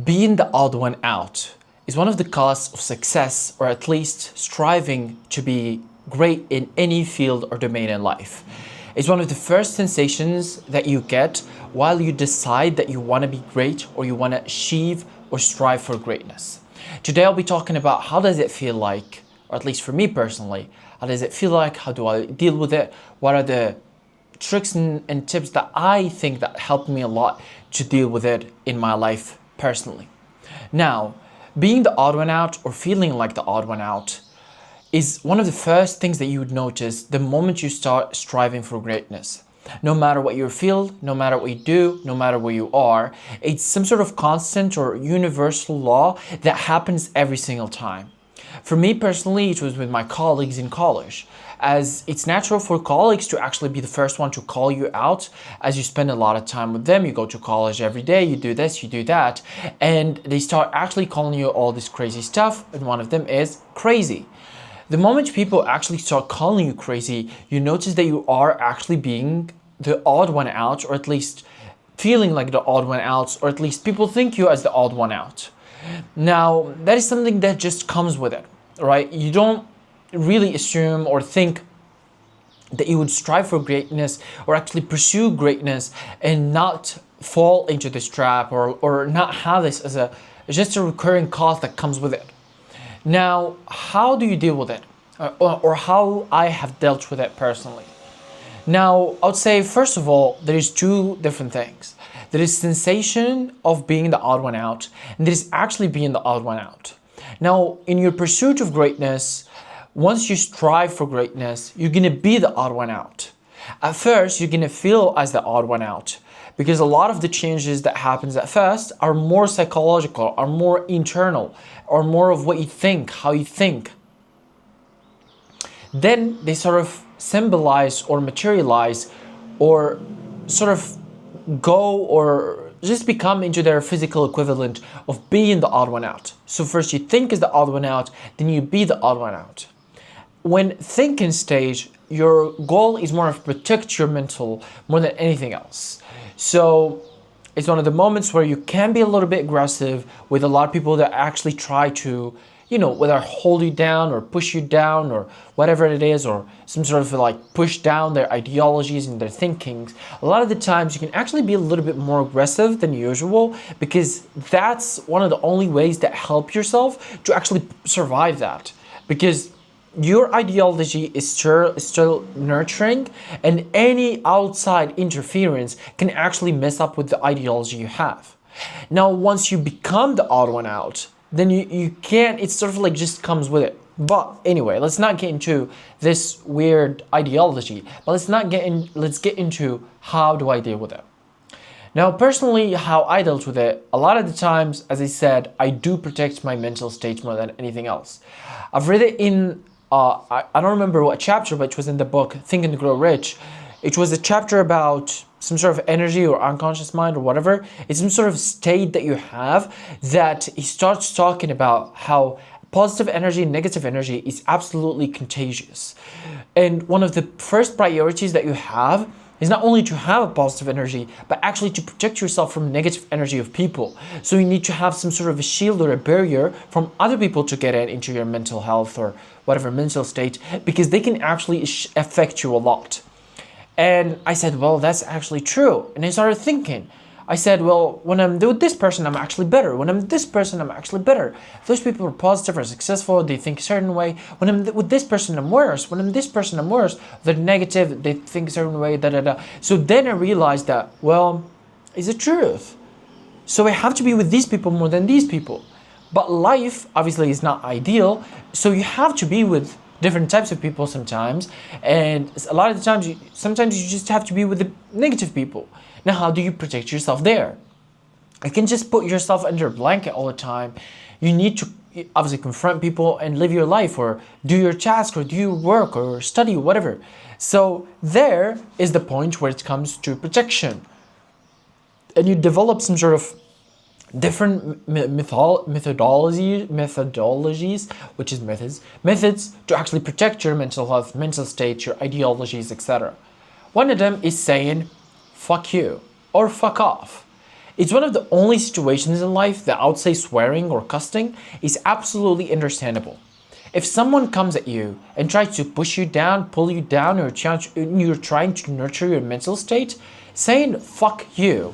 Being the odd one out is one of the costs of success, or at least striving to be great in any field or domain in life. It's one of the first sensations that you get while you decide that you want to be great or you want to achieve or strive for greatness. Today I'll be talking about how does it feel like, or at least for me personally, how does it feel like, how do I deal with it, what are the tricks and tips that I think that helped me a lot to deal with it in my life personally. Now, being the odd one out or feeling like the odd one out is one of the first things that you would notice the moment you start striving for greatness. No matter what your field, no matter what you do, no matter where you are, it's some sort of constant or universal law that happens every single time. For me personally, it was with my colleagues in college, as it's natural for colleagues to actually be the first one to call you out as you spend a lot of time with them. You go to college every day, you do this, you do that, and they start actually calling you all this crazy stuff, and one of them is crazy. The moment people actually start calling you crazy, you notice that you are actually being the odd one out, or at least feeling like the odd one out, or at least people think you as the odd one out. Now, that is something that just comes with it, right? You don't really assume or think that you would strive for greatness or actually pursue greatness and not fall into this trap or not have this as just a recurring cost that comes with it. Now, how do you deal with it? Or how I have dealt with it personally? Now, I would say, first of all, there is two different things. There is sensation of being the odd one out, and there is actually being the odd one out. Now, in your pursuit of greatness, once you strive for greatness, you're gonna be the odd one out. At first, you're gonna feel as the odd one out because a lot of the changes that happens at first are more psychological, are more internal, or more of what you think, how you think. Then they sort of symbolize or materialize or sort of go or just become into their physical equivalent of being the odd one out. So first you think is the odd one out, then you be the odd one out. When thinking stage, your goal is more of protect your mental more than anything else. So it's one of the moments where you can be a little bit aggressive with a lot of people that actually try to, whether hold you down or push you down or whatever it is, or some sort of like push down their ideologies and their thinkings. A lot of the times you can actually be a little bit more aggressive than usual because that's one of the only ways that help yourself to actually survive that. Because your ideology is still nurturing, and any outside interference can actually mess up with the ideology you have. Now, once you become the odd one out, then you can't, it sort of like just comes with it. But anyway, let's not get into this weird ideology, but let's get into how do I deal with it. Now, personally, how I dealt with it, a lot of the times, as I said, I do protect my mental state more than anything else. I've read it in I don't remember what chapter, but it was in the book Think and Grow Rich. It was a chapter about some sort of energy or unconscious mind or whatever. It's some sort of state that you have that he starts talking about how positive energy and negative energy is absolutely contagious. And one of the first priorities that you have is not only to have a positive energy, but actually to protect yourself from negative energy of people. So you need to have some sort of a shield or a barrier from other people to get into your mental health or whatever mental state, because they can actually affect you a lot. And I said, well, that's actually true. And I started thinking, I said, well, when I'm with this person, I'm actually better. When I'm with this person, I'm actually better. Those people are positive or successful, they think a certain way. When I'm with this person, I'm worse. When I'm with this person, I'm worse. They're negative, they think a certain way, So then I realized that, well, it's the truth. So I have to be with these people more than these people. But life, obviously, is not ideal. So you have to be with different types of people sometimes. And a lot of the times, sometimes you just have to be with the negative people. Now, how do you protect yourself there? You can just put yourself under a blanket all the time. You need to obviously confront people and live your life or do your task or do your work or study, whatever. So there is the point where it comes to protection. And you develop some sort of different methodologies, which is methods to actually protect your mental health, mental state, your ideologies, etc. One of them is saying, fuck you, or fuck off. It's one of the only situations in life that I would say swearing or cussing is absolutely understandable. If someone comes at you and tries to push you down, pull you down, or you're trying to nurture your mental state, saying fuck you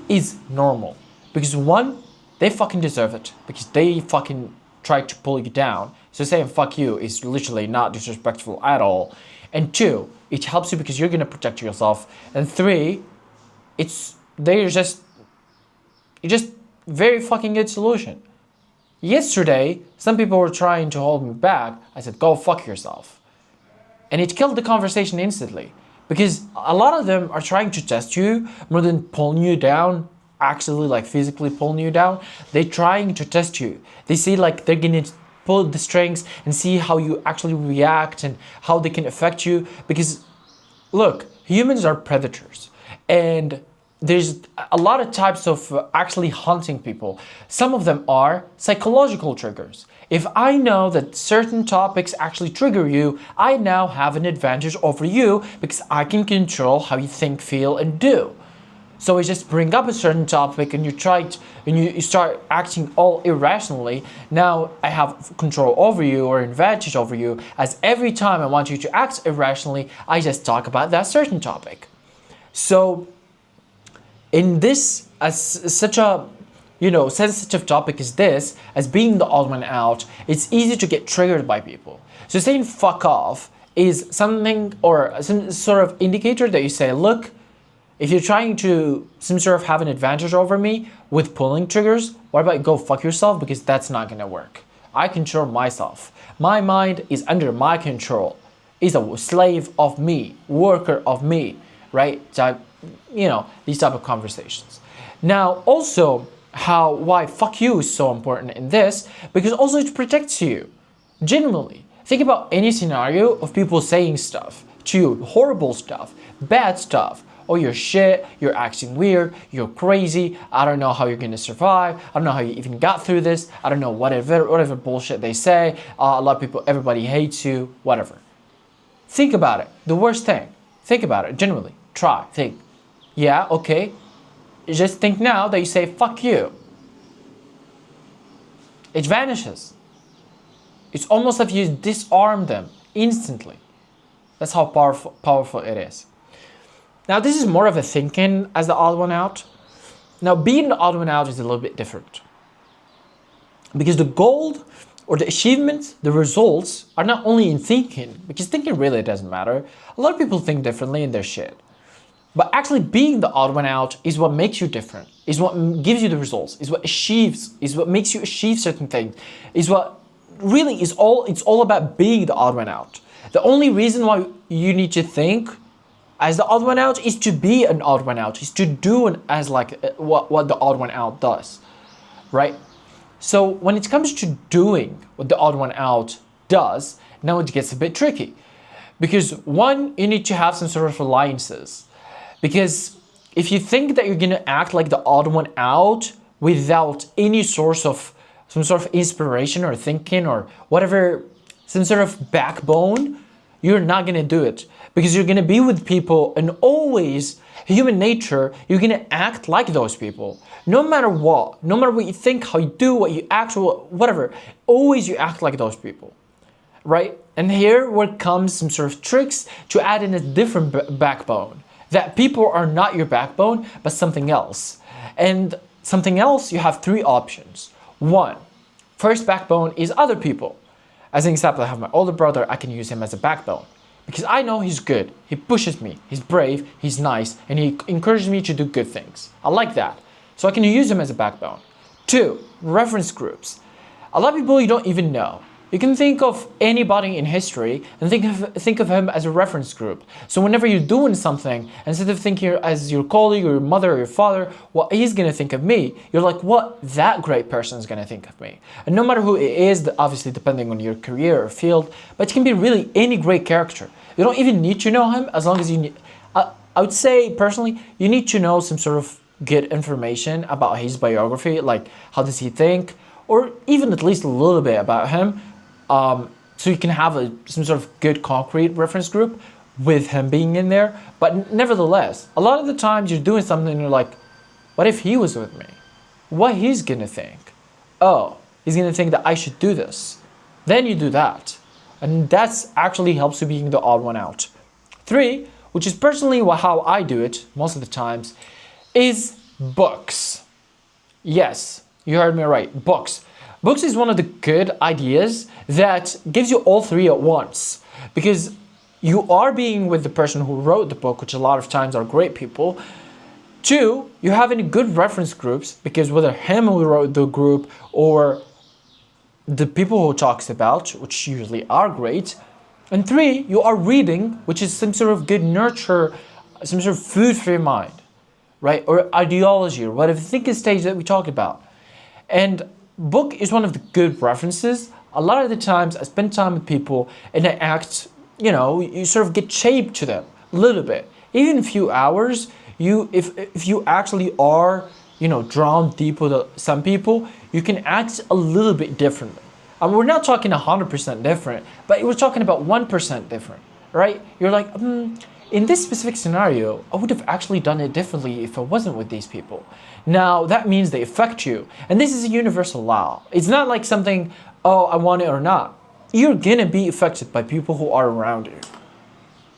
is normal. Because one, they fucking deserve it. Because they fucking tried to pull you down. So saying fuck you is literally not disrespectful at all. And two, it helps you because you're gonna protect yourself. And three, it's just very fucking good solution. Yesterday, some people were trying to hold me back. I said, go fuck yourself. And it killed the conversation instantly. Because a lot of them are trying to test you more than pulling you down, actually like physically pulling you down. They're trying to test you. They see like they're gonna pull the strings and see how you actually react and how they can affect you. Because look, humans are predators. And there's a lot of types of actually hunting people. Some of them are psychological triggers. If I know that certain topics actually trigger you, I now have an advantage over you because I can control how you think, feel, and do. So I just bring up a certain topic and you start acting all irrationally. Now I have control over you or advantage over you, as every time I want you to act irrationally, I just talk about that certain topic. So in this, as such a sensitive topic as this, as being the odd one out, it's easy to get triggered by people. So saying fuck off is something or some sort of indicator that you say, look, if you're trying to some sort of have an advantage over me with pulling triggers, what about you go fuck yourself, because that's not gonna work. I control myself. My mind is under my control. Is a slave of me, worker of me, right? These type of conversations. Now, also, why fuck you is so important in this, because also it protects you. Genuinely, think about any scenario of people saying stuff to you, horrible stuff, bad stuff. Oh, you're shit, you're acting weird, you're crazy, I don't know how you're gonna survive, I don't know how you even got through this, I don't know, whatever bullshit they say, a lot of people, everybody hates you, whatever. Think about it, the worst thing. Think about it, genuinely, try, think. Yeah, okay, just think now that you say fuck you. It vanishes. It's almost like you disarm them instantly. That's how powerful it is. Now this is more of a thinking as the odd one out. Now being the odd one out is a little bit different. Because the goal or the achievements, the results are not only in thinking, because thinking really doesn't matter. A lot of people think differently in their shit. But actually being the odd one out is what makes you different, is what gives you the results, is what makes you achieve certain things, is what really is it's all about being the odd one out. The only reason why you need to think as the odd one out is to be an odd one out, is to do what the odd one out does, right? So when it comes to doing what the odd one out does, now it gets a bit tricky. Because one, you need to have some sort of alliances. Because if you think that you're gonna act like the odd one out without any source of some sort of inspiration or thinking or whatever, some sort of backbone, you're not gonna do it. Because you're gonna be with people, and always, human nature, you're gonna act like those people. No matter what you think, how you do, what you act, whatever, always you act like those people, right? And here where comes some sort of tricks to add in a different backbone. That people are not your backbone, but something else. And something else, you have three options. One, first backbone is other people. As an example, I have my older brother, I can use him as a backbone. Because I know he's good, he pushes me, he's brave, he's nice, and he encourages me to do good things. I like that. So I can use him as a backbone. Two, reference groups. A lot of people you don't even know. You can think of anybody in history and think of him as a reference group. So whenever you're doing something, instead of thinking as your colleague or your mother or your father, what he's gonna think of me, you're like, what that great person is gonna think of me. And no matter who it is, obviously depending on your career or field, but it can be really any great character. You don't even need to know him as long as I would say personally, you need to know some sort of good information about his biography, like how does he think, or even at least a little bit about him. So you can have some sort of good concrete reference group with him being in there. But nevertheless, a lot of the times you're doing something and you're like, What if he was with me? What he's gonna think? Oh, he's gonna think that I should do this. Then you do that. And that's actually helps you being the odd one out. 3, which is personally how I do it most of the times, is books. Yes, you heard me right, books. Books is one of the good ideas that gives you all 3 at once, because you are being with the person who wrote the book, which a lot of times are great people. 2, you have any good reference groups, because whether him who wrote the group or the people who talks about, which usually are great. And 3, you are reading, which is some sort of good nurture, some sort of food for your mind, right? Or ideology, or whatever thinking stage that we talk about. And book is one of the good references. A lot of the times I spend time with people and I act, you sort of get shaped to them a little bit. Even a few hours, if you actually are, drawn deep with some people, you can act a little bit differently. We're not talking 100% different, but we're talking about 1% different, right? You're like, in this specific scenario, I would have actually done it differently if I wasn't with these people. Now, that means they affect you. And this is a universal law. It's not like something, oh, I want it or not. You're gonna be affected by people who are around you.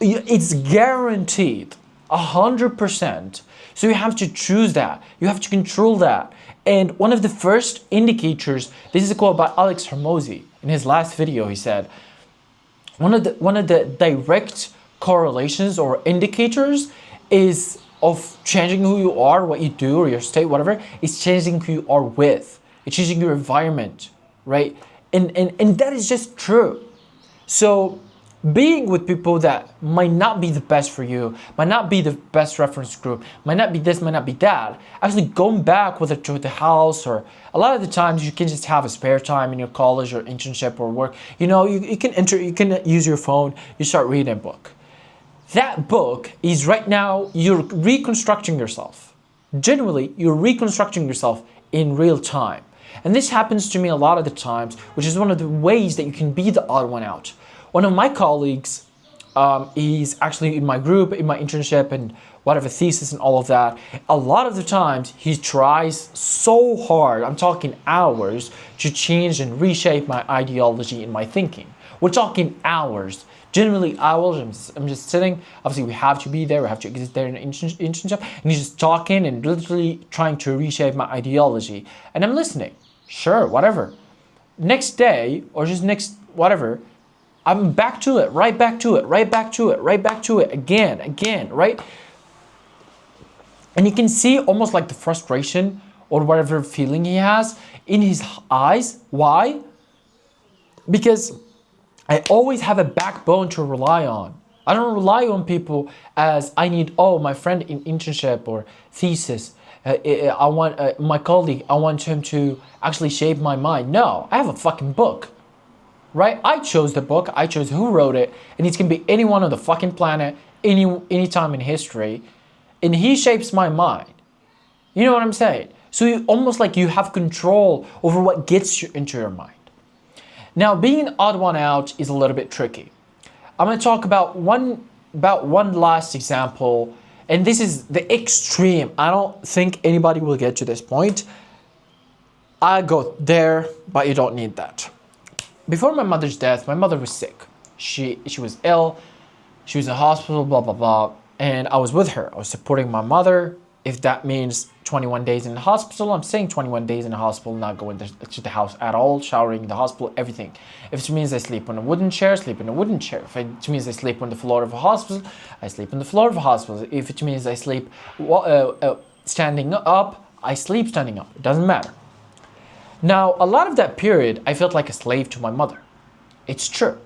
It's guaranteed, 100%. So you have to choose that. You have to control that. And one of the first indicators, this is a quote by Alex Hormozy. In his last video, he said, one of the direct correlations or indicators is of changing who you are, what you do, or your state, whatever, is changing who you are with. It's changing your environment, right? And that is just true. So being with people that might not be the best for you, might not be the best reference group, might not be this, might not be that, actually going back whether to the house, or a lot of the times you can just have a spare time in your college or internship or work. You can use your phone, you start reading a book. That book is right now, you're reconstructing yourself. Generally, you're reconstructing yourself in real time. And this happens to me a lot of the times, which is one of the ways that you can be the odd one out. One of my colleagues, he's actually in my group, in my internship and whatever thesis and all of that. A lot of the times he tries so hard, I'm talking hours, to change and reshape my ideology and my thinking. We're talking hours. Generally hours, I'm just sitting, obviously we have to be there, we have to exist there in an internship, and he's just talking and literally trying to reshape my ideology. And I'm listening, sure, whatever. Next day, or just next whatever, I'm back to it, right back to it, right back to it, right back to it, again, right? And you can see almost like the frustration or whatever feeling he has in his eyes. Why? Because I always have a backbone to rely on. I don't rely on people as I need, my friend in internship or thesis, I want my colleague, I want him to actually shape my mind. No, I have a fucking book. Right? I chose the book, I chose who wrote it, and it can be anyone on the fucking planet, any time in history, and he shapes my mind. You know what I'm saying? So you almost like you have control over what gets you into your mind. Now, being an odd one out is a little bit tricky. I'm going to talk about one last example, and this is the extreme. I don't think anybody will get to this point. I go there, but you don't need that. Before my mother's death, my mother was sick. She was ill, she was in hospital, blah, blah, blah. And I was with her. I was supporting my mother. If that means 21 days in the hospital, I'm saying 21 days in the hospital, not going to the house at all, showering in the hospital, everything. If it means I sleep on a wooden chair, sleep in a wooden chair. If it means I sleep on the floor of a hospital, I sleep on the floor of a hospital. If it means I sleep standing up, I sleep standing up. It doesn't matter. Now, a lot of that period, I felt like a slave to my mother. It's true.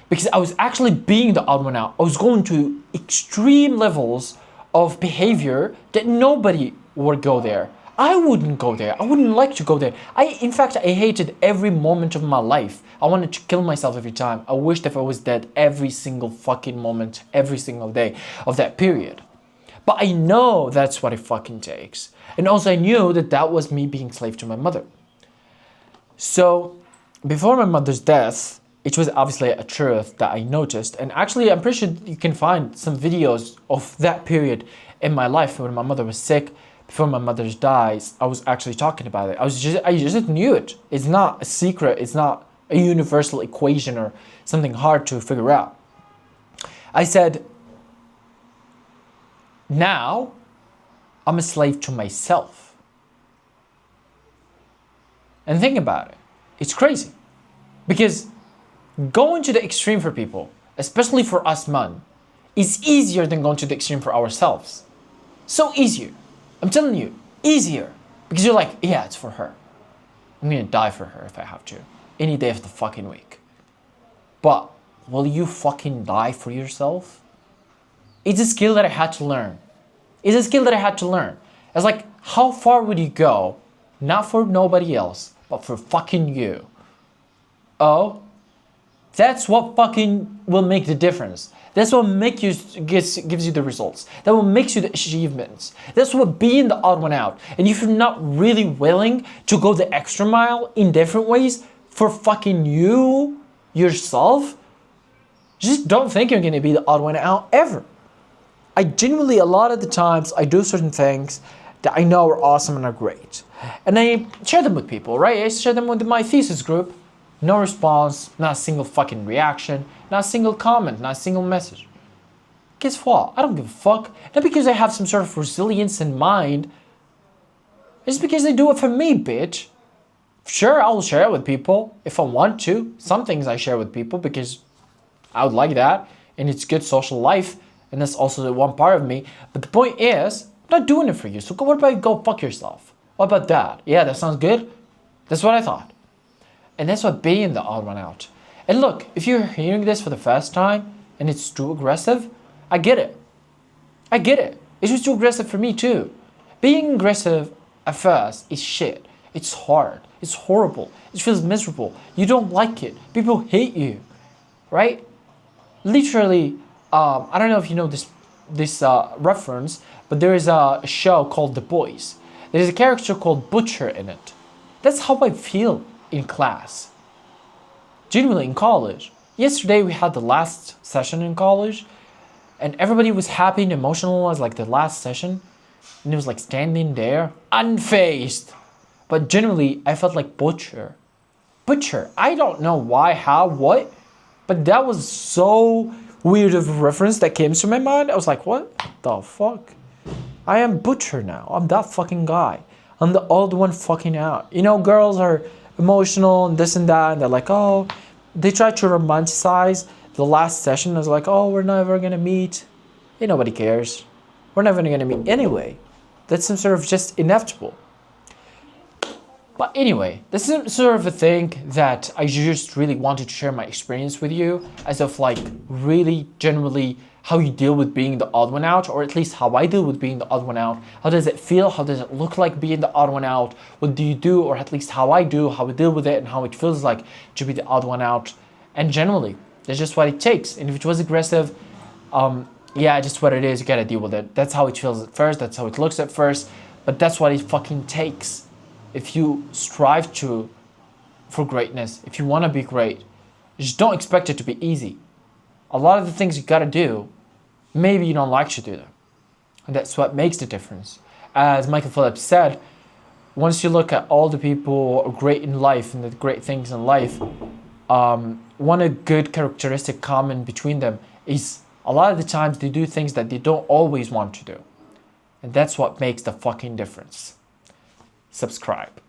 Because I was actually being the odd one out. I was going to extreme levels of behavior that nobody would go there. I wouldn't go there. I wouldn't like to go there. In fact, I hated every moment of my life. I wanted to kill myself every time. I wished if I was dead every single fucking moment, every single day of that period. But I know that's what it fucking takes. And also I knew that that was me being slave to my mother. So, before my mother's death, it was obviously a truth that I noticed. And actually, I'm pretty sure you can find some videos of that period in my life when my mother was sick. before my mother's dies, I was actually talking about it. I just knew it. It's not a secret. It's not a universal equation or something hard to figure out. I said, now I'm a slave to myself. And think about it. It's crazy. Because going to the extreme for people, especially for us men, is easier than going to the extreme for ourselves. So easier. I'm telling you, easier. Because you're like, yeah, it's for her. I'm gonna die for her if I have to. Any day of the fucking week. But will you fucking die for yourself? It's a skill that I had to learn. It's a skill that I had to learn. It's like, how far would you go? Not for nobody else, but for fucking you. Oh, that's what fucking will make the difference. That's what gives you the results. That will make you the achievements. That's what being the odd one out. And if you're not really willing to go the extra mile in different ways for fucking you, yourself, just don't think you're gonna be the odd one out ever. I genuinely, a lot of the times, I do certain things that I know are awesome and are great. And I share them with people, right? I share them with my thesis group. No response, not a single fucking reaction, not a single comment, not a single message. Guess what? I don't give a fuck. Not because I have some sort of resilience in mind. It's because they do it for me, bitch. Sure, I'll share it with people if I want to. Some things I share with people because I would like that. And it's good social life. And that's also the one part of me. But the point is, I'm not doing it for you. So what about you go fuck yourself? What about that? Yeah, that sounds good. That's what I thought. And that's what being the odd one out. And look, if you're hearing this for the first time and it's too aggressive, I get it. I get it. It was too aggressive for me too. Being aggressive at first is shit. It's hard. It's horrible. It feels miserable. You don't like it. People hate you, right? Literally, I don't know if you know this reference, but there is a show called The Boys. There's a character called Butcher in it. That's how I feel in class. Genuinely in college. Yesterday we had the last session in college and everybody was happy and emotional as like the last session. And it was like standing there, unfazed. But genuinely, I felt like Butcher. Butcher. I don't know why, how, what, but that was so weird of a reference that came to my mind. I was like, what the fuck? I am Butcher now. I'm that fucking guy. I'm the old one fucking out. You know, girls are emotional and this and that, and they're like, oh, they try to romanticize the last session as like, oh, we're never gonna meet. Ain't nobody cares. We're never gonna meet anyway. That's some sort of just inevitable. But anyway, this is sort of a thing that I just really wanted to share my experience with you as of like really generally how you deal with being the odd one out, or at least how I deal with being the odd one out. How does it feel? How does it look like being the odd one out? What do you do? Or at least how I do, how I deal with it, and how it feels like to be the odd one out. And generally, that's just what it takes. And if it was aggressive, yeah, just what it is, you gotta deal with it. That's how it feels at first, that's how it looks at first, but that's what it fucking takes. If you strive for greatness, if you wanna be great, just don't expect it to be easy. A lot of the things you gotta do, maybe you don't like to do them. And that's what makes the difference. As Michael Phillips said, once you look at all the people who are great in life and the great things in life, one a good characteristic common between them is a lot of the times they do things that they don't always want to do. And that's what makes the fucking difference. Subscribe.